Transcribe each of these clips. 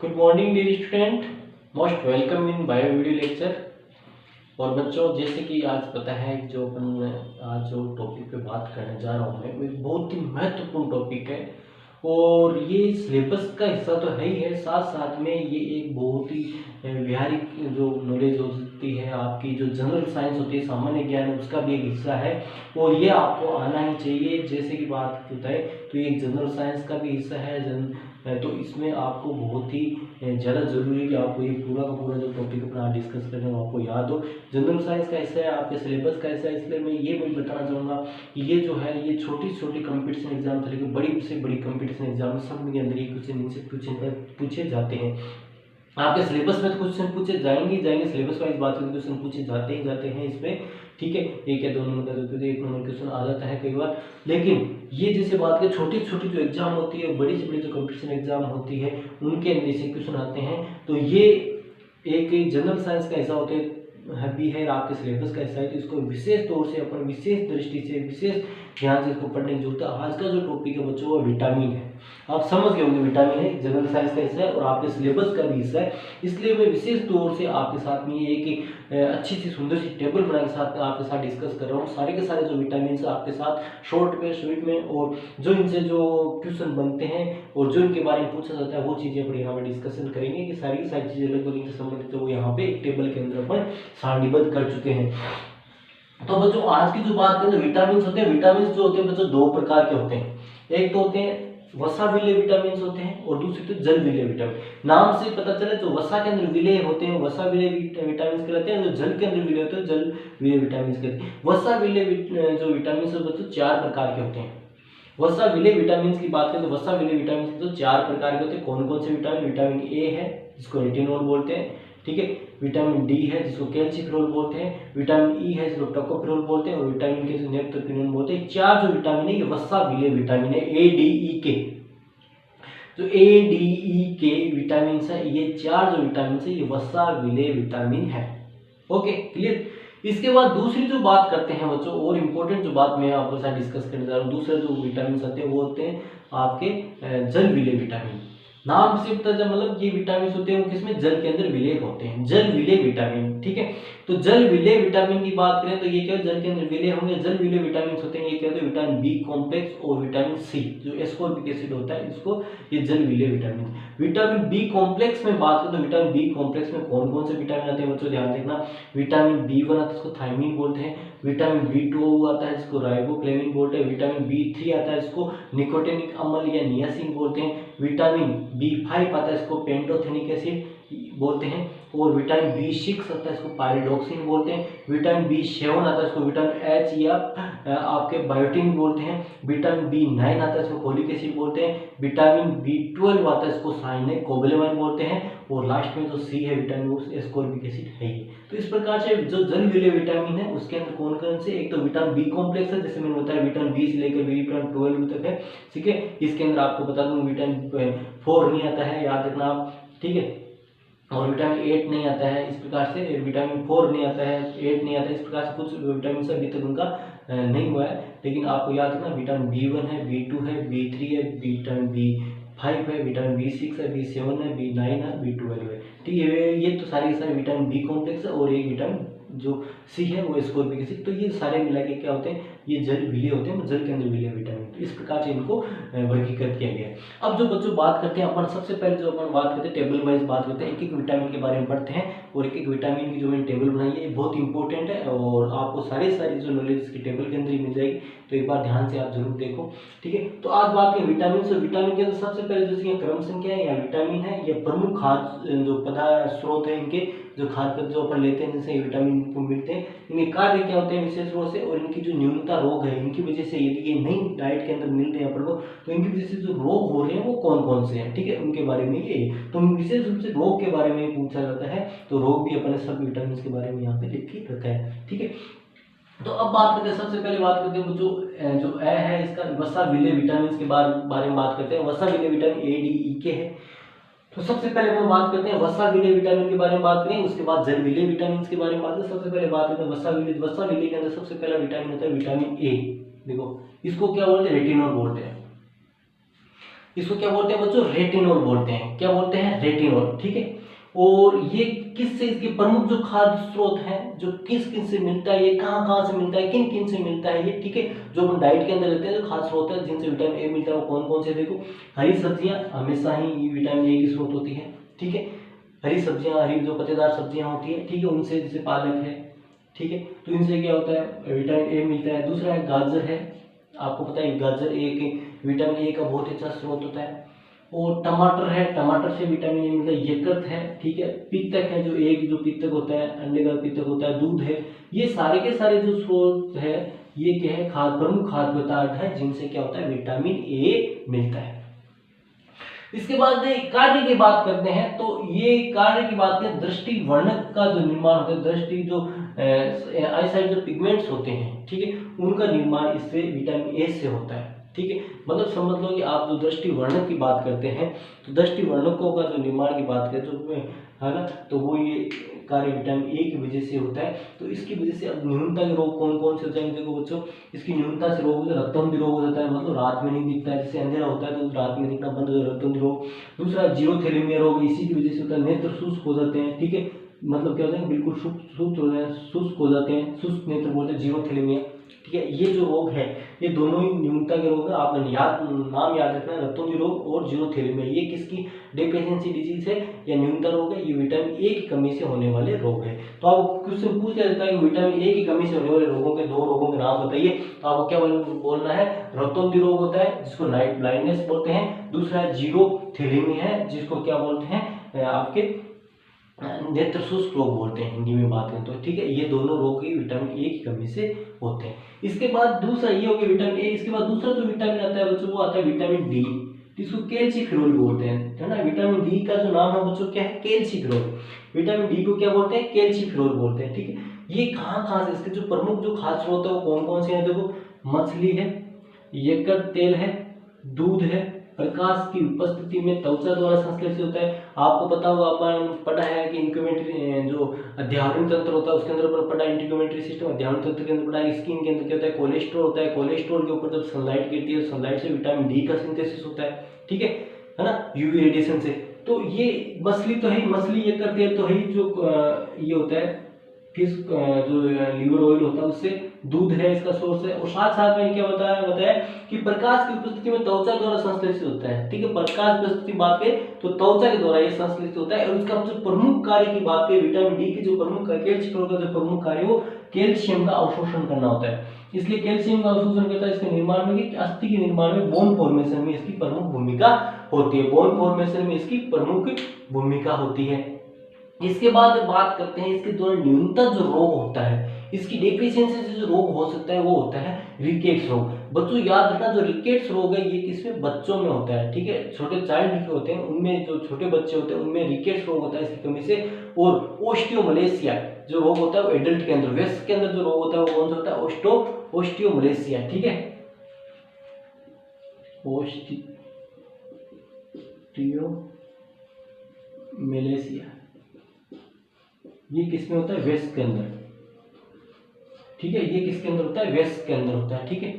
Good morning dear student, most welcome in bio video lecture. और बच्चों, जैसे कि आज पता है जो अपन आज जो टॉपिक पे बात करने जा रहा हूँ मैं, वो एक बहुत ही महत्वपूर्ण टॉपिक है। और ये सिलेबस का हिस्सा तो है ही है, साथ साथ में ये एक बहुत ही व्यवहारिक जो नॉलेज होती है, आपकी जो जनरल साइंस होती है, सामान्य ज्ञान, उसका भी एक हिस्सा है। और ये आपको आना ही चाहिए। जैसे कि बात होता है तो ये जनरल साइंस का भी हिस्सा है, तो इसमें आपको बहुत ही ज़्यादा जरूरी है कि आपको ये पूरा का पूरा जो टॉपिक अपना डिस्कस करना है वो आपको याद हो। जनरल साइंस का हिस्सा है, आपके सिलेबस का हिस्सा है। इसलिए मैं ये भी बताना चाहूँगा कि ये जो है ये छोटी छोटी कंपटीशन एग्जाम से लेकर बड़ी से बड़ी कंपटीशन एग्जाम सब के अंदर ये क्वेश्चन इनसे पूछे जाते हैं। आपके सिलेबस में तो क्वेश्चन पूछे जाएंगे सिलेबस वाइज बात करें, क्वेश्चन पूछे जाते ही जाते हैं इसमें, ठीक है। एक या दो नंबर का तो एक नंबर क्वेश्चन आ जाता है कई बार। लेकिन ये जैसे बात करें छोटी छोटी जो एग्जाम होती है, बड़ी से बड़ी जो कंपटीशन एग्जाम होती है, उनके अंदर से क्वेश्चन आते हैं। तो ये एक जनरल साइंस का हिस्सा होते है भी है, आपके सिलेबस का हिस्सा है। तो इसको विशेष तौर से अपन विशेष दृष्टि से विशेष ध्यान से इसको पढ़ने की जरूरत है। आज का जो टॉपिक है बच्चों वो विटामिन है। आप समझ गए होंगे विटामिन है जनरल साइंस का हिस्सा है और आपके सिलेबस का भी हिस्सा है। इसलिए मैं विशेष तौर से आपके साथ में ये कि अच्छी सी सुंदर सी टेबल बना के साथ आपके साथ डिस्कस कर रहा हूँ। सारे के सारे जो विटामिन है आपके साथ शॉर्ट में स्वीट में, और जो इनसे जो क्वेश्चन बनते हैं और जो इनके बारे में पूछा जाता है वो चीज़ें अपन यहाँ पर डिस्कशन करेंगे कि सारी की सारी चीज़ें लगभग इनसे संबंधित वो यहाँ पे एक टेबल के अंदर अपन सारणीबद्ध कर चुके हैं। तो बच्चों आज की जो बात करें तो विटामिन होते हैं। विटामिन जो होते हैं बच्चों दो प्रकार के होते हैं। एक तो होते हैं वसा विलेय विटामिन होते हैं और दूसरे तो जल विलेय विटामिन। नाम से पता चले तो वसा के अंदर विलेय होते हैं, वसा विलेय विटामिन कहलाते हैं। जो जल के अंदर विलेय होते हैं जल विलेय विटामिन कहते हैं। वसा विलेय जो विटामिन बच्चों चार प्रकार के होते हैं। वसा विलेय विटामिन की बात करें तो वसा विलेय विटामिन तो चार प्रकार के होते हैं। कौन कौन से विटामिन? विटामिन ए है जिसको रेटिनॉल बोलते हैं, ठीक है। विटामिन डी है जिसको कैल्सिफेरॉल बोलते हैं, विटामिन ई है जिसको टोकोफेरॉल बोलते हैं, और विटामिन के नेप्थोक्विनोन बोलते हैं। चार जो विटामिन है ये वसा विलेय विटामिन है, ए डी ई के। जो ए डी ई के विटामिन है, ये चार जो विटामिन है ये वसा विलेय विटामिन है। Okay, clear. इसके बाद दूसरी जो बात करते हैं बच्चों, और इम्पोर्टेंट जो बात मैं आपके साथ डिस्कस करने जा रहा हूँ, दूसरे जो विटामिन आते हैं वो होते हैं आपके जल विलेय विटामिन। नाम से पता चला मतलब ये विटामिन होते हैं वो किसमें? जल के अंदर विलेय होते हैं, जल विलेय विटामिन, ठीक है। तो जल विलेय विटामिन की बात करें तो ये क्या जल के अंदर विलेय होंगे। जल विलेय विटामिन होते हैं ये क्या होते हैं? विटामिन बी कॉम्प्लेक्स और विटामिन सी जो एस्कॉर्बिक एसिड होता है, इसको ये जल विलेय विटामिन। विटामिन बी कॉम्प्लेक्स में बात करें तो विटामिन बी कॉम्प्लेक्स में कौन कौन से विटामिन आते हैं बच्चों ध्यान देखना। विटामिन बी1 आता है जिसको थायमीन बोलते हैं, विटामिन बी2 आता है जिसको राइबोफ्लेविन बोलते हैं, विटामिन बी3 आता है जिसको निकोटिनिक अम्ल या नियासिन बोलते हैं, विटामिन बी5 आता है इसको पेंटोथेनिक एसिड बोलते हैं, और विटामिन बी6 आता है इसको पायरिडॉक्सिन बोलते हैं, विटामिन बी7 आता है इसको विटामिन एच या आपके बायोटिन बोलते हैं, विटामिन बी9 आता है इसको फोलिक एसिड बोलते हैं, विटामिन बी12 आता है इसको साइनेट कोबालेमाइन बोलते हैं, और लास्ट में जो सी है विटामिन एस्कॉर्बिक एसिड है। तो इस प्रकार से जो जल विलेय विटामिन है उसके अंदर कौन कौन से? एक तो विटामिन बी कॉम्प्लेक्स है, जैसे मैंने बताया विटामिन बी से लेकर विटामिन 12 तक है, ठीक है। इसके अंदर आपको बता दूं विटामिन 4 नहीं आता है, याद रखना आप, ठीक है। और विटामिन 8 नहीं आता है, इस प्रकार से विटामिन 4 नहीं आता है, 8 नहीं आता है, इस प्रकार से कुछ विटामिन अभी तक उनका नहीं हुआ है। लेकिन आपको याद रखना विटामिन बी1 है, बी2 है, बी3 है, विटामिन बी5 है, विटामिन बी6 है, बी7 है, बी9 है, बी12 है, ठीक है। ये तो सारे विटामिन बी कॉम्प्लेक्स है, और एक विटामिन जो सी है वो एस्कॉर्बिक एसिड। तो ये सारे मिला के क्या होते हैं? ये जल विलेय होते हैं, जल के अंदर विलेय विटामिन। तो इस प्रकार से इनको वर्गीकृत किया गया है। अब जो बच्चों बात करते हैं अपन, सबसे पहले जो अपन बात करते हैं टेबल वाइज बात करते हैं, एक एक विटामिन के बारे में पढ़ते हैं, और एक एक विटामिन की जो मैंने टेबल बनाई है ये बहुत इंपॉर्टेंट है, और आपको सारी जो नॉलेज इसकी टेबल के अंदर ही मिल जाएगी। तो एक बार ध्यान से आप जरूर देखो, ठीक है। तो आज बात करें विटामिन से। विटामिन के अंदर सबसे पहले जैसे क्रम संख्या है या विटामिन है, ये प्रमुख खाद्य जो पदार्थ स्रोत है, इनके जो खाद्य जो अपन लेते हैं जिनसे विटामिन को मिलते हैं, इनके कार्य क्या होते हैं विशेष रूप से, और इनकी जो न्यूनता रोग है इनकी वजह से यदि ये नहीं डाइट के अंदर मिल रहे हैं अपन को, तो इनकी वजह से जो रोग हो रहे हैं वो कौन कौन से हैं, ठीक है, उनके बारे में ये। तो विशेष रूप से रोग के बारे में पूछा जाता है, तो रोग भी अपने सब विटामिन के बारे में यहाँ पे लिख के रखा है, ठीक है। तो अब बात करते हैं, सबसे पहले बात करते हैं जो ए है इसका वसा विलेय विटामिन के बारे में बात करते हैं। वसा विलेय विटामिन ए डी ई के है। तो सबसे पहले हम बात करते हैं वसा विलेय विटामिन के बारे में बात करें, उसके बाद जल विलेय विटामिन के बारे में बात करें। सबसे पहले बात करते हैं वसा विलेय के अंदर सबसे पहला विटामिन होता है विटामिन ए। देखो इसको क्या बोलते हैं? रेटिनॉल बोलते हैं। इसको क्या बोलते हैं बच्चों, रेटिनॉल बोलते हैं। क्या बोलते हैं, रेटिनॉल, ठीक है। और ये किससे, इसके प्रमुख जो खाद्य स्रोत हैं, जो किस किस से मिलता है, ये कहाँ कहाँ से मिलता है, किन किन से मिलता है ये, ठीक है। जो हम डाइट के अंदर लेते हैं जो खाद्य स्रोत है जिनसे विटामिन ए मिलता है वो कौन कौन से, देखो हरी सब्जियां हमेशा ही विटामिन ए की स्रोत होती है, ठीक है। हरी सब्जियां, हरी जो पत्तेदार सब्जियां होती है, ठीक है, उनसे जैसे पालक है, ठीक है, तो इनसे क्या होता है, विटामिन ए मिलता है। दूसरा है गाजर है, आपको पता है गाजर एक विटामिन ए का बहुत ही अच्छा स्रोत होता है। और टमाटर है, टमाटर से विटामिन ए मिलता है। यकृत है, ठीक है, पित्तक है, जो एक जो पित्तक होता है, अंडे का पित्तक होता है, दूध है, ये सारे के सारे जो स्रोत है ये क्या है, प्रमुख खाद्य पदार्थ है जिनसे क्या होता है, विटामिन ए मिलता है। इसके बाद कार्य की बात करते हैं, तो ये कार्य की बात करें, दृष्टि वर्णक का जो निर्माण होता है, दृष्टि जो आईसाइट जो पिगमेंट्स होते हैं, ठीक है, उनका निर्माण इससे विटामिन ए से होता है, ठीक है। मतलब समझ लो कि आप जो दृष्टि वर्णक की बात करते हैं, तो दृष्टि वर्णकों का जो निर्माण की बात करें तो है ना, तो वो ये कार्य विटामिन ए की वजह से होता है। तो इसकी वजह से अब न्यूनता के रोग कौन कौन से होते हैं, देखो बच्चों, इसकी न्यूनता से रोग रक्तवंधी रोग हो जाता है, मतलब रात में नहीं दिखता है, जैसे अंधेरा होता है तो रात में दिखना बंद हो जाता है, रक्तवंधी रोग। दूसरा जीरोथैलेमिया रोग, इसी की वजह से होता है। नेत्र शुष्क हो जाते हैं, ठीक है, मतलब क्या होता है, बिल्कुल शुष्क हो जाते हैं, शुष्क हो जाते हैं, शुष्क नेत्र बोलते हैं, जीरोथैलेमिया, ठीक है। ये जो रोग है ये दोनों ही न्यूनता के रोग है, आपने नाम याद रखना, रक्तवंधी रोग और जीरोथैलेमिया, ये किसकी डेफिशिएंसी डिजीज है या न्यूनता रोग है, ये विटामिन ए की कमी से होने वाले रोग है। तो आपको क्वेश्चन पूछ लिया जाता है कि विटामिन ए की कमी से होने वाले रोगों के 2 रोगों के नाम बताइए, तो आपको क्या बोलना है, रक्तवंधी रोग होता है जिसको नाइट ब्लाइंडनेस बोलते हैं। दूसरा है जीरोथैलेमिया है जिसको क्या बोलते हैं, आपके नेत्र शुष्क रोग बोलते हैं हिंदी में बात करें तो, ठीक है। ये दोनों रोग ही विटामिन ए की कमी से होते हैं। इसके बाद दूसरा ये हो गया विटामिन ए। इसके बाद दूसरा जो विटामिन आता है बच्चों, वो आता है विटामिन डी, जिसको कैल्शिफेरोल बोलते हैं, है ना। विटामिन डी का जो नाम है बच्चों क्या है, कैल्शिफेरोल। विटामिन डी को क्या बोलते हैं, कैल्शिफेरोल बोलते हैं, ठीक है। ये कहाँ कहाँ से, इसके जो प्रमुख जो खाद्य स्रोत है वो कौन कौन से हैं, देखो मछली है, यकृत तेल है, दूध है, प्रकाश की उपस्थिति में त्वचा द्वारा संश्लेषित होता है। आपको पता होगा, अपन पढ़ा है कि इंक्यूमेटरी जो अध्यावरण तंत्र होता है उसके अंदर अपन पढ़ा है, इंक्यूमेटरी सिस्टम अध्यावरण तंत्र के अंदर पढ़ा है। स्किन के अंदर क्या होता है, कोलेस्ट्रॉल होता है, कोलेस्ट्रॉल के ऊपर जब सनलाइट गिरती है, सनलाइट से विटामिन डी का सिंथेसिस होता है, ठीक है ना, यूवी रेडिएशन से। तो ये मछली तो है, मछली यकृत तेल तो है, जो ये होता है फिश जो लीवर ऑयल होता है उससे, दूध है इसका सोर्स है। और साथ साथ में क्या बताया कि प्रकाश की उपस्थिति में त्वचा द्वारा संश्लेषित होता है, ठीक है। प्रकाश की उपस्थिति बात करें तो त्वचा के द्वारा ये संश्लेषित होता है। और इसका जो प्रमुख कार्य की बात करें, विटामिन डी की जो प्रमुख कैल्शियम का जो प्रमुख कार्य वो कैल्शियम का अवशोषण करना होता है। इसलिए कैल्शियम का अवशोषण करता है इसके निर्माण में, कि अस्थि के निर्माण में, बोन फॉर्मेशन में इसकी प्रमुख भूमिका होती है, बोन फॉर्मेशन में इसकी प्रमुख भूमिका होती है। इसके बाद बात करते हैं इसके द्वारा न्यूनतम जो रोग होता है, इसकी डेफिशिएंसी से जो रोग हो सकता है वो होता है रिकेट्स रोग। बच्चों याद रखना, जो रिकेट्स रोग है ये किसमें, बच्चों में होता है, ठीक है। छोटे चाइल्ड होते हैं उनमें, जो छोटे बच्चे होते हैं उनमें रिकेट्स रोग होता है इसकी कमी से। और ओस्टियोमलेशिया जो रोग होता है वो एडल्ट के अंदर, वयस्क के अंदर जो रोग होता है वो कौन सा होता है, ओस्टियोमलेशिया, ठीक है। ओस्टियोमलेशिया ये किसमें होता है, वयस्क के अंदर, ठीक है। ये किसके अंदर होता है, वयस्क के अंदर होता है, ठीक है।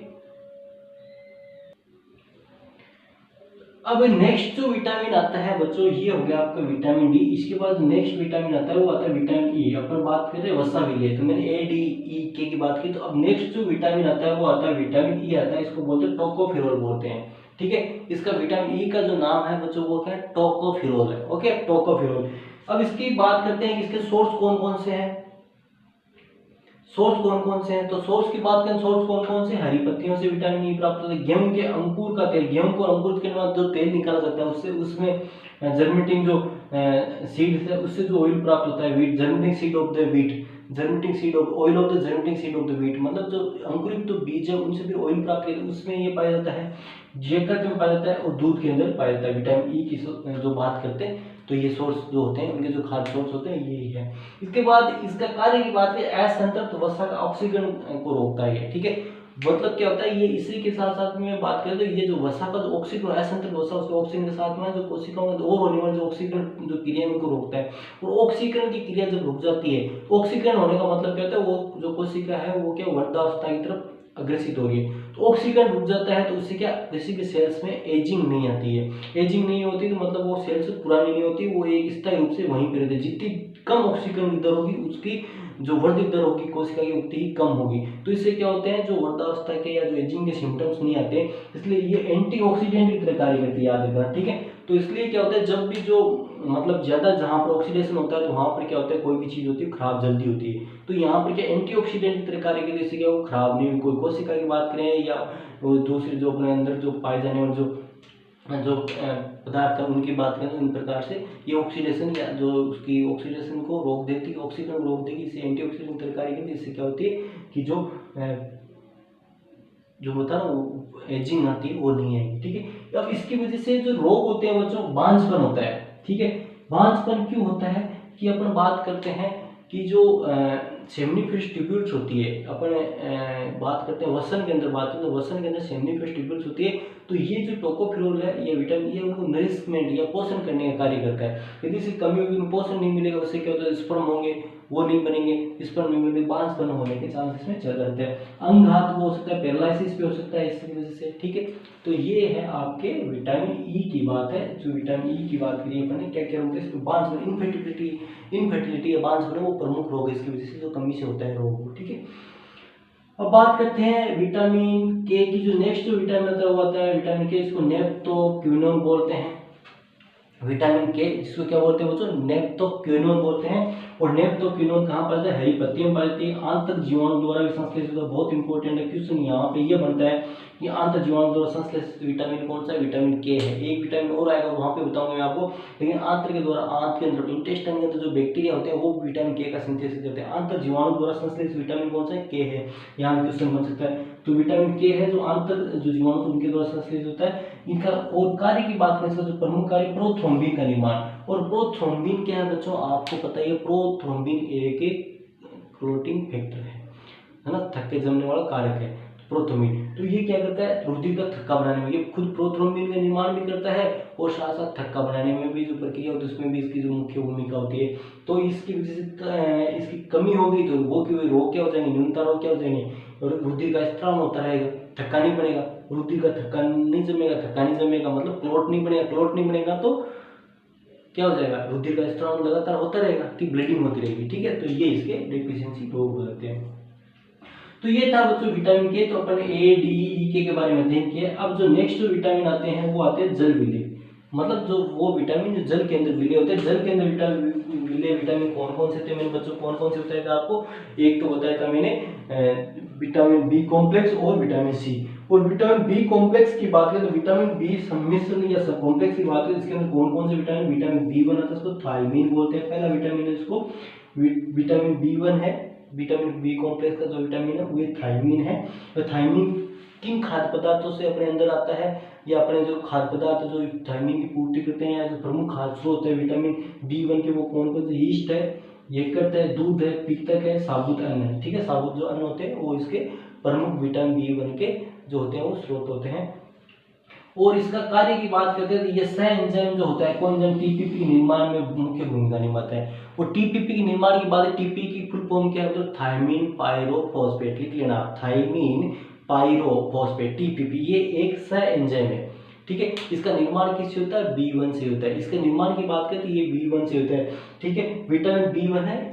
अब नेक्स्ट जो विटामिन आता है बच्चों, ये हो गया आपका विटामिन डी। इसके बाद नेक्स्ट विटामिन आता है वो आता है विटामिन ई। अपन बात कर रहे हैं वसा विलेय, तो मैंने ए डी ई के की बात की। तो अब नेक्स्ट जो विटामिन आता है वो आता है विटामिन ई आता है, इसको बोलते हैं टोकोफेरोल बोलते हैं, ठीक है। इसका विटामिन ई का जो नाम है बच्चों वो क्या है, टोकोफेरोल है, ओके, टोकोफेरोल। अब इसकी बात करते हैं कि इसके सोर्स कौन कौन से हैं, सोर्स कौन कौन से हैं। तो सोर्स की बात करें, सोर्स कौन कौन से, हरी पत्तियों से विटामिन ई प्राप्त होता है। गेहूं के अंकुर का तेल, गेहूं को अंकुरित करने के बाद जो तेल निकाला जाता है उससे, उसमें जर्मिनेटिंग जो सीड है उससे जो ऑयल प्राप्त होता है, wheat, germinating seed of the wheat, germinating seed of oil of the germinating seed of the wheat, मतलब जो अंकुरित जो बीज है उनसे फिर ऑयल प्राप्त करते हैं, उसमें ये पाया जाता है, यकृत में पाया जाता है और दूध के अंदर पाया जाता है। विटामिन ई की जो बात करते हैं तो ये सोर्स जो होते हैं उनके जो खाद्य सोर्स होते हैं यही है। इसके बाद इसका कार्य की बात करें, असंतृप्त वसा का ऑक्सीकरण को रोकता है, ठीक है। मतलब क्या होता है, ये इसी के साथ साथ में बात करें तो ये जो वसा का जो ऑक्सीकरण, असंतृप्त वसा उसके ऑक्सीजन के साथ में जो कोशिकाओं में और होने वाली जो ऑक्सीकरण जो क्रिया है उनको रोकता है। और ऑक्सीकरण की क्रिया जब रुक जाती है, ऑक्सीकरण होने का मतलब क्या होता है, वो जो कोशिका है वो क्या वृद्धावस्था की तरफ अग्रेसित हो रही है, तो ऑक्सीजन रुक जाता है, तो उससे क्या किसी भी सेल्स में एजिंग नहीं आती है। एजिंग नहीं होती तो मतलब वो सेल्स पुरानी नहीं होती, वो एक स्थायी रूप से वहीं पर रहती है। जितनी कम ऑक्सीजन की दर होगी उसकी जो वृद्धि दर होगी कोशिका की उतनी ही कम होगी। तो इससे क्या होते हैं, जो वृद्धावस्था के या जो एजिंग के सिम्टम्स नहीं आते, इसलिए ये एंटीऑक्सीडेंट की तरह कार्य करती है, याद रखना, ठीक है। तो इसलिए क्या होता है, जब भी जो मतलब ज्यादा जहाँ पर ऑक्सीडेशन होता है तो वहाँ पर क्या होता है, कोई भी चीज होती है खराब जल्दी होती है। तो यहाँ पर क्या एंटीऑक्सीडेंट की तरह कार्य करती है, इससे क्या वो खराब नहीं हुई। कोई कोशिका की बात करें या वो दूसरे जो अपने अंदर जो पाए जाने वाले जो पदार्थ है उनकी बात करें, तो इन प्रकार से ये ऑक्सीडेशन या जो उसकी ऑक्सीडेशन को रोक देती है, ऑक्सीजन को रोक देगी, इससे एंटीऑक्सीडेंट तरकारी करती है। इससे क्या होती है कि जो होता है ना वो एजिंग आती है वो नहीं आएगी, ठीक है। अब इसकी वजह से जो रोग होते हैं बच्चों, बांझपन होता है, ठीक है। बांझपन क्यों होता है कि अपन बात करते हैं कि जो सेमनीफेरस ट्यूब्यूल्स होती है, अपन बात करते हैं वसन के अंदर, बात करते हैं वसन के अंदर सेमनीफेरस ट्यूब्यूल्स होती है। तो ये जो टोकोफेरोल है, ये विटामिन, ये उनको नरिशमेंट या पोषण करने का कार्य करता है। यदि इसकी कमी होगी, पोषण नहीं मिलेगा, उससे क्या होता है, स्पर्म होंगे वो नहीं बनेंगे, स्पर्म नहीं मिलेंगे, बांझपन होने के चांसेस में चल जाते हैं। अंगघात हो सकता है, पैरालिसिस भी हो सकता है इसकी वजह से, ठीक है। तो ये है आपके विटामिन ई की बात है। जो विटामिन ई की बात करिए अपन ने, क्या क्या रोग है इसमें, बांझपन, इनफर्टिलिटी या बांझपन वो प्रमुख रोग है, इसकी वजह से जो कमी से होता है रोग, ठीक है। अब बात करते हैं विटामिन के की। जो नेक्स्ट जो विटामिन होता है विटामिन के, इसको नेप्टोक्विनोन बोलते हैं। विटामिन के जिसको क्या बोलते हैं बच्चों, नेप्टोक्विनोन बोलते हैं। और नेप्टोक्विनोन कहाँ पाया जाता है, हरी पत्तियों में पाई जाती है, आंतरिक जीवाणु द्वारा भी संश्लेषित होता है। बहुत इंपॉर्टेंट है, क्वेश्चन यहाँ पे ये बनता है कि आंतरिक जीवाणु द्वारा संश्लेषित विटामिन कौन सा है, विटामिन के है। एक विटामिन और आएगा वहाँ पे बताऊंगा मैं आपको, लेकिन आंतरिक के द्वारा, आंत के अंदर इंटेस्टाइन के अंदर जो बैक्टीरिया होते हैं वो विटामिन के का सिंथेसिस करते हैं। आंतरिक जीवाणु द्वारा संश्लेषित विटामिन कौन सा है, के है। यहाँ क्वेश्चन बन सकता है। तो विटामिन के है जो आंतरिक जो जीवाणु उनके द्वारा संश्लेषित होता है। इनका और कार्य की बात करें, इसका जो प्रमुख कार्य प्रोथ्रोम्बिन का निर्माण। और प्रोथ्रोम्बिन क्या है बच्चों, आपको पता ही है, प्रोथ्रोम्बिन एक क्लोटिंग फैक्टर है ना, थक्के जमने वाला कारक है प्रोथ्रोम्बिन। तो ये क्या करता है, रुधिर का थक्का बनाने में, ये खुद प्रोथ्रोम्बिन का निर्माण भी करता है और साथ साथ थक्का बनाने में भी जो प्रक्रिया होती है उसमें भी इसकी जो मुख्य भूमिका होती है। तो इसकी वजह से इसकी कमी हो गई तो वो रोग क्या हो जाएंगे, न्यूनता रोग क्या हो जाएंगे, और रुधिर का स्त्राव होता रहेगा, थक्का नहीं बनेगा, रुधिर का थक्का नहीं जमेगा, थक्का नहीं जमेगा मतलब क्लोट नहीं बनेगा, क्लोट नहीं बनेगा तो क्या हो जाएगा, रुधिर का स्त्राव लगातार होता रहेगा, ठीक, ब्लीडिंग होती रहेगी, ठीक है। तो ये इसके डेफिशिएंसी रोग हो जाते हैं। तो ये था बच्चों विटामिन के। तो अपन ए डी ई के बारे में अध्ययन किया। अब जो नेक्स्ट जो विटामिन आते हैं वो आते हैं जल विलेय, मतलब जो वो विटामिन जो जल के अंदर विलेय होते हैं। जल के अंदर विटामिन कौन कौन से थे मैंने बच्चों, कौन कौन से बताया था आपको, एक तो बताया था मैंने विटामिन बी कॉम्प्लेक्स और विटामिन सी। और विटामिन बी कॉम्प्लेक्स की बात करें तो विटामिन बी सम्मिश्रण या सब कॉम्प्लेक्स की बात करें, इसके अंदर कौन कौन से विटामिन, विटामिन बी वन आता है, इसको थायमीन बोलते हैं, पहला विटामिन है इसको विटामिन बी वन है। विटामिन बी कॉम्प्लेक्स का जो विटामिन है वो थायमीन है। और थायमीन किन खाद्य पदार्थों से अपने अंदर आता है, या अपने जो खाद्य पदार्थ जो थायमीन की पूर्ति करते हैं, या जो प्रमुख खाद्य स्रोत है विटामिन बी वन के, वो कौन कौन से, यीस्ट है, यकृत है, दूध है, पित्तक है, साबुत अन्न है, ठीक है। साबुत जो अन्न होते हैं वो इसके प्रमुख विटामिन बी वन के जो होते हैं वो स्रोत होते हैं। और इसका कार्य की बात करते हैं तो ये सह एंजाइम जो होता है, कोएंजाइम टीपीपी के निर्माण में मुख्य भूमिका निभाता है। और टीपीपी के निर्माण की बात है, टीपी की फुल फॉर्म क्या है, तो थायमीन पायरोफॉस्फेट, लिख लेना आप, थायमीन पायरोफॉस्फेट, टीपीपी, ये एक सह एंजाइम है, ठीक है। इसका निर्माण किससे होता है, B1 से होता है। इसके निर्माण की बात करें तो ये B1 से होता है, ठीक है। विटामिन B1 है,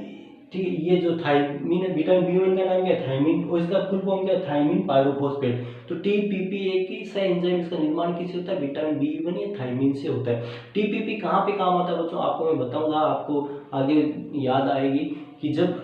ठीक है। ये जो थायमीन है, विटामिन B1 का नाम क्या है, थायमीन, और इसका फुल फॉर्म क्या है, थायमीन पायरोफॉस्फेट। तो टीपीपी एक ही सह एंजाइम, इसका निर्माण किससे होता है, विटामिन B1 या थायमीन से होता है। टीपीपी कहाँ पे काम आता है बच्चों, आपको मैं बताऊंगा, आपको आगे याद आएगी कि जब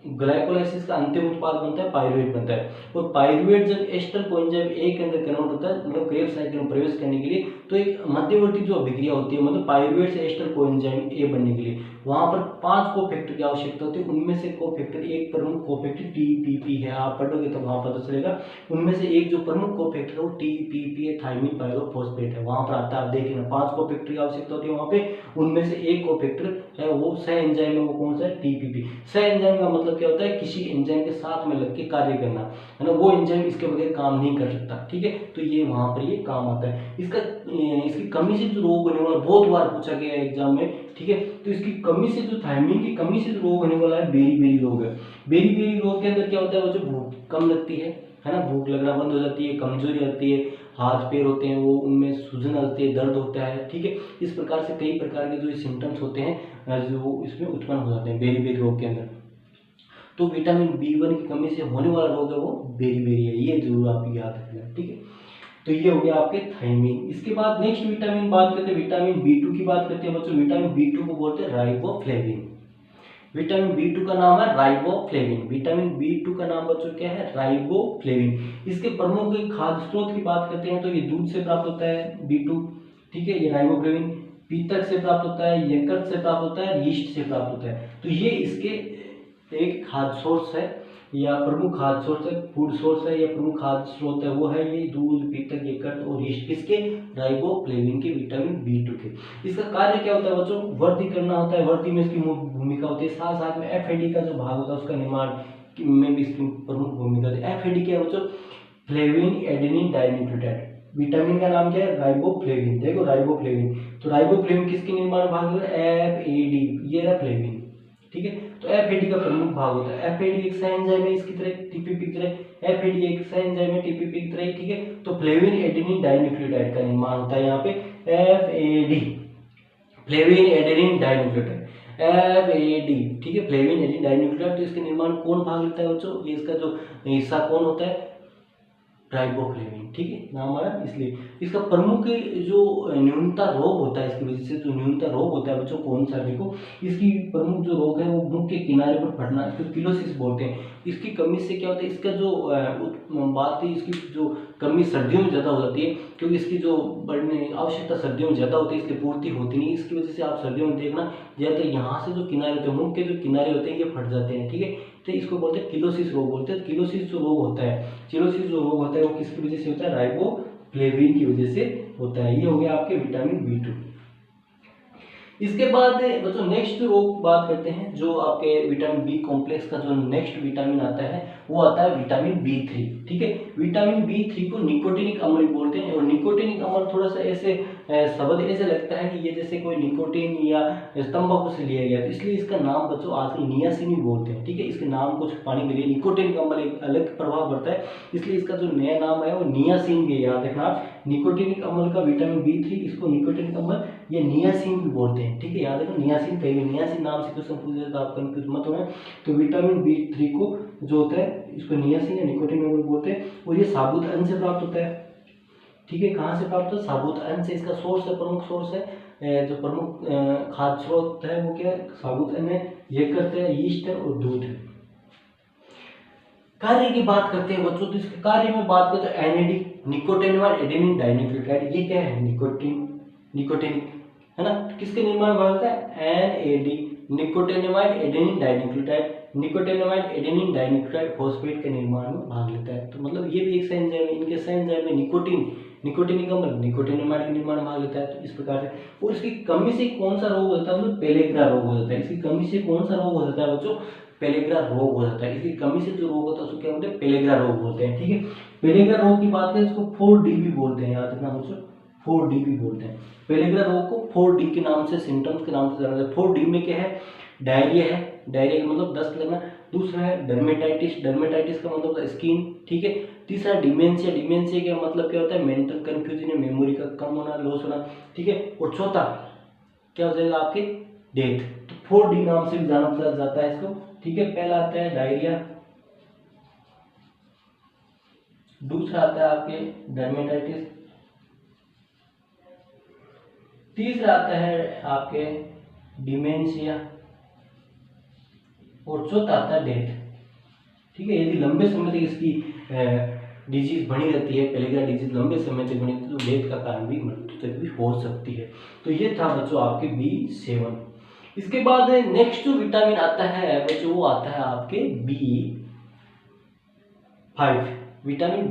ग्लाइकोलाइसिस का अंतिम उत्पाद बनता है पायरुवेट बनता है। और पायरुवेट जब एस्टर कोएंजाइम ए के अंदर कन्वर्ट होता है, मतलब क्रेब साइकिल में प्रवेश करने के लिए, तो एक मध्यवर्ती जो अभिक्रिया होती है, मतलब पायरुवेट से एस्टर कोएंजाइम ए बनने के लिए वहां पर 5 कोफैक्टर की आवश्यकता होती है। उनमें से कोफैक्टर, एक प्रमुख कोफैक्टर टीपीपी है, आप पढ़ोगे तो वहां पता चलेगा। उनमें से एक जो प्रमुख कोफैक्टर है वो टीपीपी है, थायमीन पायरोफॉस्फेट है, वहां पर आता है, आप देख लेना 5 कोफैक्टर की आवश्यकता होती है वहां पे। उनमें से एक कोफैक्टर है वो सह एंजाइम है, वो कौन सा है, टीपीपी। सह एंजाइम का मतलब क्या होता है, किसी एंजाइम के साथ में लग के कार्य करना, है ना, वो एंजाइम इसके बगैर काम नहीं कर सकता, ठीक है। तो ये वहां पर ये काम आता है। इसकी कमी से जो रोग होने वाला, बहुत बार पूछा गया है एग्जाम में, ठीक है। तो इसकी कमी से, जो थायमीन की कमी से जो रोग होने वाला है, बेरी बेरी रोग है। बेरी बेरी रोग के अंदर क्या होता है, वो जो भूख कम लगती है है ना, भूख लगना बंद हो जाती है, कमजोरी आती है, हाथ पैर होते हैं वो उनमें सूजन आती है, दर्द होता है, ठीक है। इस प्रकार से कई प्रकार के जो सिम्टम्स होते हैं जो इसमें उत्पन्न हो जाते हैं बेरी रोग के अंदर। तो विटामिन B1 की कमी से होने वाला रोग है वो बेरी है, ये जरूर आप याद रखना, ठीक है। तो ये हो गया आपके थायमिन। इसके बाद नेक्स्ट विटामिन बात करते हैं, विटामिन B2 की बात करते हैं बच्चों। विटामिन B2 को बोलते हैं राइबोफ्लेविन। विटामिन B2 का नाम है राइबोफ्लेविन। विटामिन B2 का नाम बच्चों क्या है, राइबोफ्लेविन। इसके प्रमुख खाद्य स्रोत की बात करते हैं तो ये दूध से प्राप्त होता है B2, ठीक है। ये राइबोफ्लेविन पीतक से प्राप्त होता है, यकृत से प्राप्त होता है, यीस्ट से प्राप्त होता है। तो ये इसके एक खाद्य सोर्स है या प्रमुख खाद्य सोर्स है, फूड सोर्स है या प्रमुख खाद्य स्रोत है, वो है ये दूध, पीतक, यकृत और यीस्ट। किसके, राइबोफ्लेविन के, विटामिन B2 के। इसका कार्य क्या होता है बच्चों, वृद्धि करना होता है, वृद्धि में इसकी भूमिका होती है। साथ साथ में FAD का जो भाग होता है उसका निर्माण में भी इसकी प्रमुख भूमिका होती है। FAD क्या है बच्चों, फ्लेविन एडेनिन डाइन्यूक्लियोटाइड। विटामिन का नाम क्या है, राइबोफ्लेविन। देखो राइबोफ्लेविन, तो राइबोफ्लेविन किसके निर्माण भाग है, FAD, ये है फ्लेविन, ठीक है। तो FAD का प्रमुख भाग होता है। FAD एक एंजाइम है इसकी तरह, TPP की तरह, FAD एक एंजाइम है TPP की तरह, ठीक है। तो फ्लेविन एडेनिन डाइन्यूक्लियोटाइड का निर्माण होता है यहाँ पे FAD, flavin adenine dinucleotide, FAD, ठीक है, फ्लेविन एडेनिन डाइन्यूक्लियोटाइड। तो इसके निर्माण कौन भाग लेता है बच्चों, ये इसका जो हिस्सा कौन होता है, राइबोफ्लेविन, ठीक है, नाम आया इसलिए। इसका प्रमुख जो न्यूनता रोग होता है, इसकी वजह से जो न्यूनता रोग होता है बच्चों कौन सा, देखो इसकी प्रमुख जो रोग है वो मुख के किनारे पर फटना, इसको किलोसिस बोलते हैं। इसकी कमी से क्या होता है, इसका जो बात है, इसकी जो कमी सर्दियों में ज़्यादा हो जाती है, क्योंकि इसकी जो बढ़ने आवश्यकता सर्दियों में ज़्यादा होती है, इसलिए पूर्ति होती नहीं। इसकी वजह से आप सर्दियों में देखना ज़्यादातर यहाँ से जो किनारे होते हैं, मुख के जो किनारे होते हैं ये फट जाते हैं, ठीक है। तो इसको बोलते हैं किलोसिस रोग बोलते हैं। किलोसिस जो रोग होता है, किलोसिस जो रोग होता है वो किसकी वजह से होता है, राइबोफ्लेविन की वजह से होता है। ये हो गया आपके विटामिन B2। इसके बाद बच्चों नेक्स्ट रोग बात करते हैं, जो आपके विटामिन B कॉम्प्लेक्स का जो नेक्स्ट विटामिन आता है वो आता है विटामिन B3, ठीक है। विटामिन B3 को निकोटिनिक अम्ल बोलते हैं। और निकोटिनिक अम्ल थोड़ा सा ऐसे शब्द ऐसे लगता है कि ये जैसे कोई निकोटिन या तंबाकू से लिया गया, तो इसलिए इसका नाम बच्चों आजकल नियासिन ही बोलते हैं, ठीक है। इसके नाम को छुपाने के लिए निकोटिनिक अम्ल एक अलग प्रभाव पड़ता है, इसलिए इसका जो नया नाम है वो नियासिन भी, याद रखना। निकोटिनिक अम्ल का विटामिन B3, इसको निकोटिनिक अम्ल ये नियासिन भी बोलते हैं, ठीक है, याद रखो। नियासिन कहीं नियासिन नाम से क्वेश्चन पूछ देता है, आप कंफ्यूज मत होना। तो विटामिन B3 को जो होता है इसको नियासिन या निकोटिनिक अम्ल बोलते हैं। और ये साबुत अन्न से प्राप्त होता है, ठीक है। कहाँ से प्राप्त होता है, साबुत अन्न से। इसका सोर्स है, प्रमुख सोर्स है, जो प्रमुख खाद्य स्रोत है वो क्या है, साबुत अन्न है, यकृत है, यीस्ट है और दूध है। कार्य की बात करते हैं बच्चों, तो इसके कार्य में बात करते हैं NAD, निकोटिनामाइड एडेनिन डाइन्यूक्लियोटाइड। ये क्या है, निकोटिनिक है ना, किसके निर्माण भाग होता है, NAD, nicotinamide adenine dinucleotide. Nicotinamide adenine dinucleotide phosphate के निर्माण में भाग लेता है। तो मतलब ये भी एक एंजाइम है, इनके एंजाइम में निकोटिनिक अम्ल निकोटिनामाइड के निर्माण में भाग लेता है। तो इस प्रकार से। और इसकी कमी से कौन सा रोग होता है, मतलब पेलेग्रा रोग हो जाता है। इसकी कमी से कौन सा रोग हो जाता है बच्चों, पेलेग्रा रोग हो जाता है। इसकी कमी से जो रोग होता है उसको क्या बोलते हैं, पेलेग्रा रोग बोलते हैं, ठीक है। पेलेग्रा रोग की बात करें इसको 4D भी बोलते हैं, याद रखना बच्चों, 4D भी बोलते हैं। पेलेग्रा रोग को 4D के नाम से, सिम्टम्स के नाम से जाना जाता है। 4D में क्या है, डायरिया है, डायरिया का मतलब दस्त लगना। दूसरा है डर्मेटाइटिस, डर्मेटाइटिस का मतलब स्किन, ठीक है। तीसरा डिमेंशिया, डिमेंशिया का मतलब क्या होता है, मेंटल कंफ्यूजन या मेमोरी का कम होना, लॉस होना, ठीक है। और चौथा क्या हो जाएगा आपके, डेथ। तो 4D नाम से भी जाना जाता है इसको, ठीक है। पहला आता है डायरिया, दूसरा आता है आपके डर्मेटाइटिस, तीसरा आता है आपके डिमेंशिया और चौथा आता है डेथ, ठीक है। यदि लंबे समय तक इसकी डिजीज बनी रहती है, पेलेग्रा डिजीज लंबे समय तक बनी रहती है, तो डेथ का कारण भी, मृत्यु तक भी हो सकती है। तो ये था बच्चों आपके B7। इसके बाद नेक्स्ट जो विटामिन आता है बच्चों वो आता है आपके B5, विटामिन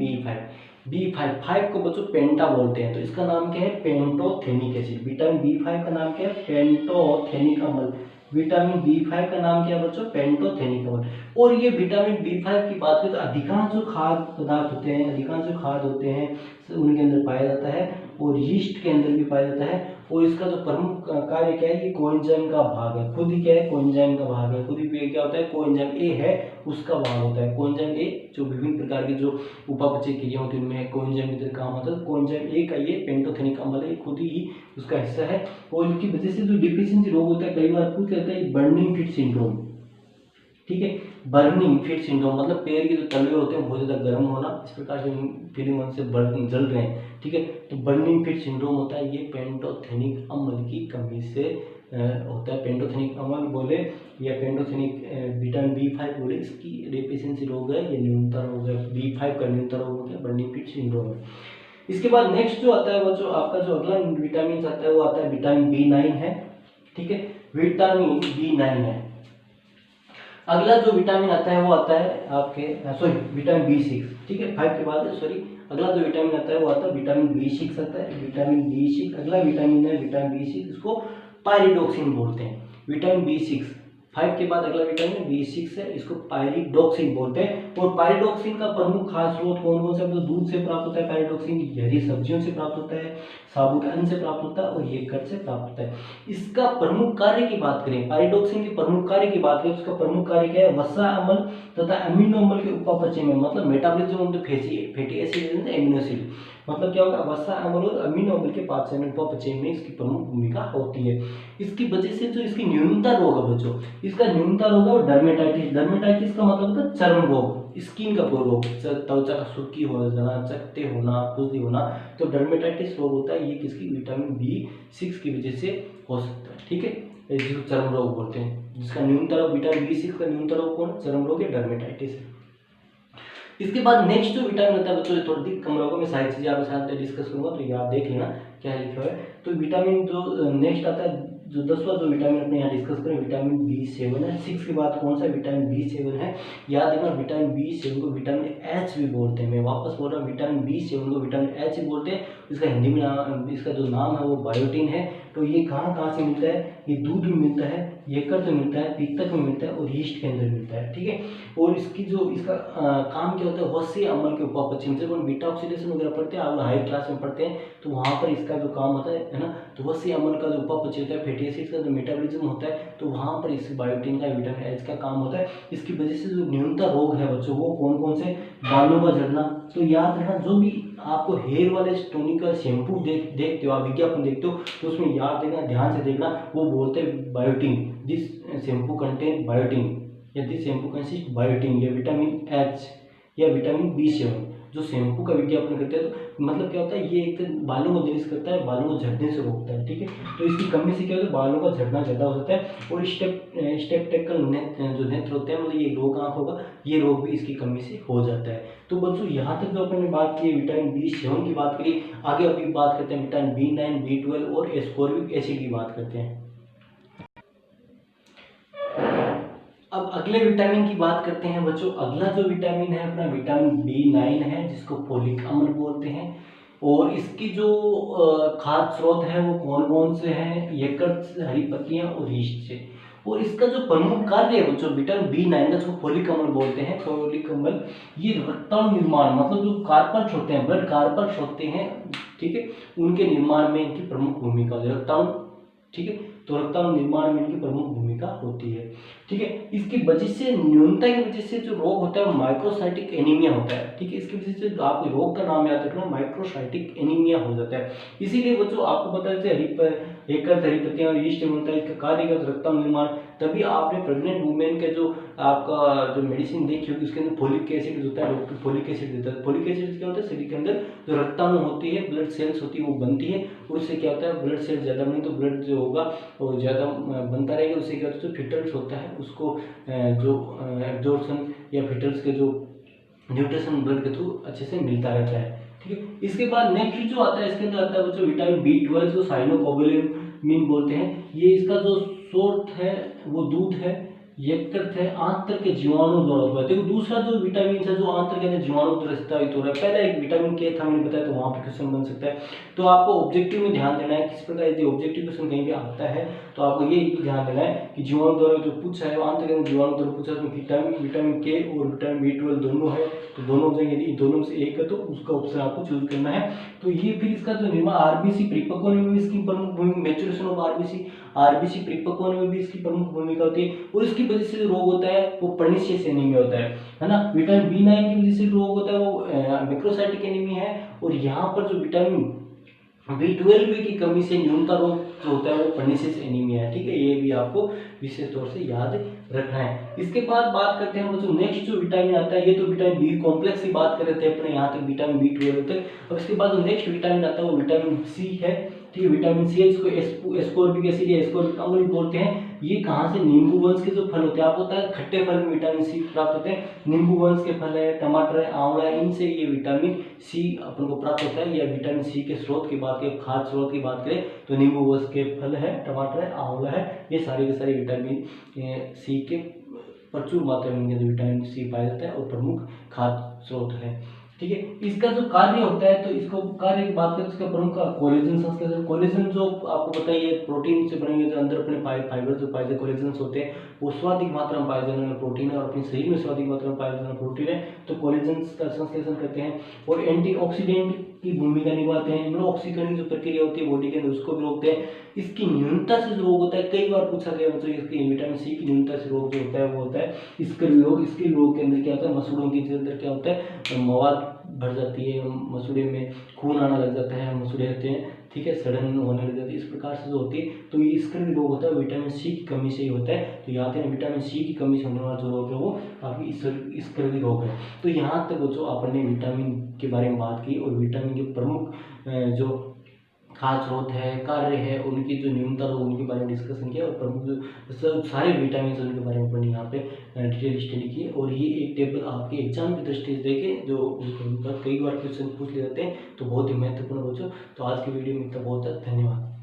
B5 को बच्चों पेंटा बोलते हैं। तो इसका नाम क्या है, पेंटोथेनिक एसिड। विटामिन B5 का नाम क्या है, पेंटोथेनिक अम्ल। विटामिन B5 का नाम क्या है बच्चों, पेंटोथेनिक अम्ल। और ये विटामिन B5 की बात करें तो अधिकांश जो खाद्य पदार्थ होते हैं, अधिकांश जो खाद्य होते हैं उनके अंदर पाया जाता है। और यीस्ट के अंदर भी पाया जाता है। और इसका जो प्रमुख कार्य क्या है, ये कोएंजाइम का भाग है, खुद ही क्या है, कोएंजाइम का भाग है, खुद ही क्या होता है, कोएंजाइम ए है उसका भाग होता है। कोएंजाइम ए जो विभिन्न प्रकार की जो उपापचय क्रिया होती है उनमें कोएंजाइम की काम होता है। कोएंजाइम ए का ये पेंटोथेनिक अम्ल है, खुद ही उसका हिस्सा है। और इसकी वजह से जो डिफिशियंसी रोग होता है, कई बार पूछ लेता है बर्निंग फिट सिंड्रोम, ठीक है। बर्निंग फिट सिंड्रोम मतलब पैर के जो तलवे होते हैं बहुत ज़्यादा गर्म होना, इस प्रकार से फीलिंग उनसे जल रहे हैं, ठीक है। तो बर्निंग फिट सिंड्रोम होता है, ये पेंटोथेनिक अम्ल की कमी से होता है। पेंटोथेनिक अम्ल बोले या पेंटोथेनिक विटामिन B5 बोले, इसकी डेफिशिएंसी रोग है, ये न्यूनता रोग है, B5 का न्यूनता रोग होता है, बर्निंग फिट सिंड्रोम है। इसके बाद नेक्स्ट जो आता है वो जो आपका जो अगला विटामिन आता है वो आता है विटामिन B9 है, ठीक है। विटामिन B9 है। अगला जो विटामिन आता है वो आता है आपके विटामिन B6, ठीक है। 5 के बाद अगला जो विटामिन आता है वो आता है विटामिन B6 आता है, विटामिन B6 अगला विटामिन है, विटामिन B6 इसको पायरिडोक्सिन बोलते हैं। विटामिन B6 5 के बाद अगला विटामिन B6 है, इसको पायरिडोक्सिन बोलते हैं। और पायरिडोक्सिन का प्रमुख खास स्रोत कौन कौन सा, तो दूध से प्राप्त होता है पायरिडोक्सिन, हरी सब्जियों से प्राप्त होता है, साबुत अन्न से प्राप्त होता है और यकृत से प्राप्त होता है। इसका प्रमुख कार्य की बात करें, पायरिडोक्सिन के प्रमुख कार्य की बात करें, उसका प्रमुख कार्य क्या है, वसा अम्ल तथा अमीनो अम्ल के उपापचय में, मतलब metabolism of the fatty acid and amino acid, मतलब क्या होगा, वसा अम्ल और अमीनो अम्ल के पाचन में उपापचय में इसकी प्रमुख भूमिका होती है। इसकी वजह से जो इसकी न्यूनता रोग है बच्चों, इसका न्यूनता रोग है डर्मेटाइटिस। डर्मेटाइटिस का मतलब होता है चर्म रोग, स्किन का कोई रोग, त्वचा का सुर्खी हो जाना, चकते होना, खुजली होना, तो डर्मेटाइटिस रोग होता है, ये किसकी, विटामिन B6 की वजह से हो सकता है, ठीक है। जिसको चर्म रोग बोलते हैं, जिसका न्यूनता रोग विटामिन B6 का न्यूनता रोग कौन, चर्म रोग या डर्मेटाइटिस है। इसके बाद नेक्स्ट जो विटामिन होता है बच्चों, थोड़ी दी कम होगा, मैं सारी चीजें आपके साथ डिस्कस करूंगा, तो ये आप देख लेना क्या लिखा है। तो विटामिन जो नेक्स्ट आता है, जो 10वां जो विटामिन अपने यहाँ डिस्कस करें, विटामिन B7 है। 6 के बाद कौन सा विटामिन B7 है, याद रखना, विटामिन B7 को विटामिन H भी बोलते हैं। मैं वापस बोल रहा हूँ, विटामिन B7 को विटामिन H भी बोलते हैं। इसका हिंदी में नाम, इसका जो नाम है वो बायोटिन है। तो ये कहाँ से मिलता है, ये दूध में मिलता है, यकृत में मिलता है, पित्तक में मिलता है और यीस्ट के अंदर मिलता है, ठीक है। और इसकी जो इसका काम क्या होता है, वसीय अम्ल के उपापचय, जब हम बीटा ऑक्सीडेशन वगैरह पढ़ते हैं, आप हाई क्लास में पढ़ते हैं, तो वहाँ पर इसका जो काम होता है ना, तो वसीय अम्ल का जो उपापचय होता है, फैटी एसिड्स का जो मेटाबॉलिज्म होता है, तो वहाँ पर इस बायोटिन का, विटामिन H का काम होता है। इसकी वजह से जो न्यूनता रोग है बच्चों, वो कौन कौन से, बालों का झड़ना। तो याद रखना, जो भी आपको हेयर वाले टोनिक का शैम्पू देखते हो, आप विज्ञापन देखते हो, तो उसमें याद देखना, ध्यान से देखना, वो बोलते हैं biotin, this shampoo contain biotin, या दिस शैम्पू कंसिस्ट बायोटिन, या विटामिन H या विटामिन B7 जो शैम्पू का विज्ञापन करते हैं। तो मतलब क्या होता है, ये एक तो बालों को दरिश करता है, बालों को झड़ने से रोकता है, ठीक है। तो इसकी कमी से क्या होता है, बालों का झड़ना ज़्यादा हो जाता है। और स्टेप्टेकल जो नेत्र होते हैं, मतलब ये रोग आँख होगा, ये रोग भी इसकी कमी से हो जाता है। तो बच्चों यहाँ तक जो अपने बात की विटामिन B7 की बात करी, आगे अभी बात करते हैं विटामिन B9, B12 और एस्कोर्बिक एसिड की बात करते हैं। अब अगले विटामिन की बात करते हैं बच्चों। अगला जो विटामिन है अपना विटामिन B9 है, जिसको फोलिक अम्ल बोलते हैं। और इसकी जो खाद्य स्रोत है वो कौन कौन से हैं, यकृत से, हरी पत्तियां और यीस्ट से। और इसका जो प्रमुख कार्य है बच्चों, विटामिन B9 जिसको फोलिक अम्ल बोलते हैं, फोलिक अम्ल, ये रक्ताणु निर्माण, मतलब जो कार्पल्स होते हैं, ब्लड कार्पल्स होते हैं, ठीक है, उनके निर्माण में इनकी प्रमुख भूमिका होती है, रक्ताणु, ठीक है। तो रक्ताणु निर्माण में इनकी प्रमुख भूमिका होती है, ठीक है। इसकी वजह से, न्यूनता की वजह से जो रोग होता है माइक्रोसाइटिक एनीमिया होता है, ठीक है। इसकी वजह से आपको रोग का नाम याद रखना, माइक्रोसाइटिक एनीमिया हो जाता है। इसीलिए बच्चों आपको पता है यकृत, हरी पत्तियां और यीस्ट बनता है, इसका कार्यगत रक्ताणु निर्माण। तभी आपने प्रेग्नेंट वुमेन के जो आपका जो मेडिसिन देखी होगी, उसके अंदर फोलिक एसिड होता है, डॉक्टर फोलिक एसिड देता है। फोलिक एसिड क्या होता है, शरीर के अंदर जो रक्ताणु होती है, ब्लड सेल्स होती है, वो बनती है। उससे क्या होता है, ब्लड सेल्स ज़्यादा बने तो ब्लड जो होगा वो ज़्यादा बनता रहेगा। उससे क्या होता है, जो फिटल्स होता है उसको जो एब्जॉर्प्शन या फिटल्स के जो न्यूट्रिशन ब्लड के थ्रू अच्छे से मिलता रहता है, ठीक है। इसके बाद नेक्स्ट जो आता है, इसके अंदर आता है बच्चों विटामिन B12 जो साइनोकोबालेमिन बोलते हैं। ये इसका जो सोर्स है वो दूध है, एक अर्थ है आंत्र के जीवाणु द्वारा उत्पादित। देखो दूसरा जो विटामिन है जो आंत्र के अंदर जीवाणु द्वारा स्रावित हो रहा है, पहले एक विटामिन के था मैंने बताया, तो वहां पे क्वेश्चन बन सकता है। तो आपको ऑब्जेक्टिव में ध्यान देना है किस प्रकार यदि ऑब्जेक्टिव क्वेश्चन कहीं भी आता है तो आपको ये ध्यान देना है कि जीवाणु द्वारा जो पूछा है आंत्र के अंदर जीवाणु द्वारा पूछा है, तो विटामिन के और विटामिन B12 दोनों है, तो दोनों हो जाएंगे। यदि दोनों में से एक है तो उसका ऑप्शन आपको चूज करना है। तो ये फिर इसका जो निर्माण आरबीसी परिपक्व होने में भी इसकी प्रमुख भूमिका, मैच्योरेशन ऑफ आरबीसी परिपक्व होने में भी इसकी प्रमुख भूमिका होती है। और इसकी वजह से जो रोग होता है वो पर्निशियस एनीमिया होता है ना। विटामिन B9 की वजह से रोग होता है वो मैक्रोसाइटिक एनीमिया है। और यहाँ पर जो विटामिन B12 की कमी से न्यूनता रोग जो होता है वो पर्निशियस एनीमिया है। ठीक है, ये भी आपको विशेष तौर से याद रखना है। इसके बाद बात करते हैं बच्चों नेक्स्ट जो विटामिन आता है, ये तो विटामिन बी कॉम्प्लेक्स की बात कर रहे थे अपने यहाँ तक विटामिन B12 तक। अब इसके बाद जो नेक्स्ट विटामिन आता है वो विटामिन सी है। ठीक है, विटामिन सी है, इसको एस्कॉर्बिक एसिड या एस्कॉर्बिक अम्ल भी बोलते हैं। ये कहाँ से, नींबू वंश के जो फल होते हैं, आपको पता है खट्टे फल में विटामिन सी प्राप्त होते हैं। नींबू वंश के फल है, टमाटर है, आंवला है, इनसे ये विटामिन सी अपन को प्राप्त होता है। या विटामिन सी के स्रोत की बात करें, खाद्य स्रोत की बात करें तो नींबू वंश के फल है, टमाटर है, आंवला है, ये सारे के सारे विटामिन सी के प्रचुर मात्रा में विटामिन सी पाया जाता है और प्रमुख खाद्य स्रोत है। ठीक है, इसका जो कार्य होता है तो इसको कार्य की बात करें, इसका प्रमुख कोलेजन संश्लेषण। कोलेजन जो आपको पता ही है प्रोटीन से बने हुए जो अंदर अपने फाइबर जो पाए जाते कोलेजन होते हैं वो स्वादिक मात्रा में पाए जाने वाला प्रोटीन है और अपने शरीर में स्वादिक मात्रा में पाया जाने वाला प्रोटीन है, तो कोलेजन का संश्लेषण करते हैं। और एंटीऑक्सीडेंट की भूमिका निभाते हैं, मतलब ऑक्सीकरण की जो प्रक्रिया होती है बॉडी के अंदर उसको भी रोकते हैं। इसकी न्यूनता से जो रोग होता है, कई बार पूछा गया बच्चों, इसकी विटामिन सी की न्यूनता से रोग जो होता है वो होता है स्कर्वी रोग। स्कर्वी रोग के अंदर क्या होता है, मसूड़ों के अंदर क्या होता है, मवाद बढ़ जाती है, मसूड़े में खून आना लग जाता है, मसूड़े रहते हैं, ठीक है, सड़न होने लग जाती है, इस प्रकार से जो होती है। तो ये स्कर्वी रोग होता है विटामिन सी की कमी से ही होता है। तो यहाँ पे विटामिन सी की कमी से होने वाला जो रोग है वो काफी स्कर्वी रोग है। तो यहाँ तक जो आपने विटामिन के बारे में बात की और विटामिन के प्रमुख जो खाद्य स्रोत है, कार्य है, उनकी जो न्यूनता रोग उनके बारे में डिस्कशन किया और प्रमुख जो सारे विटामिन उनके बारे में अपने यहाँ पे डिटेल स्टडी की। और ये एक टेबल आपके एग्जाम की दृष्टि से देखे जो कई बार क्वेश्चन पूछ ले जाते हैं, तो बहुत ही महत्वपूर्ण बच्चों। तो आज की वीडियो में इतना बहुत धन्यवाद।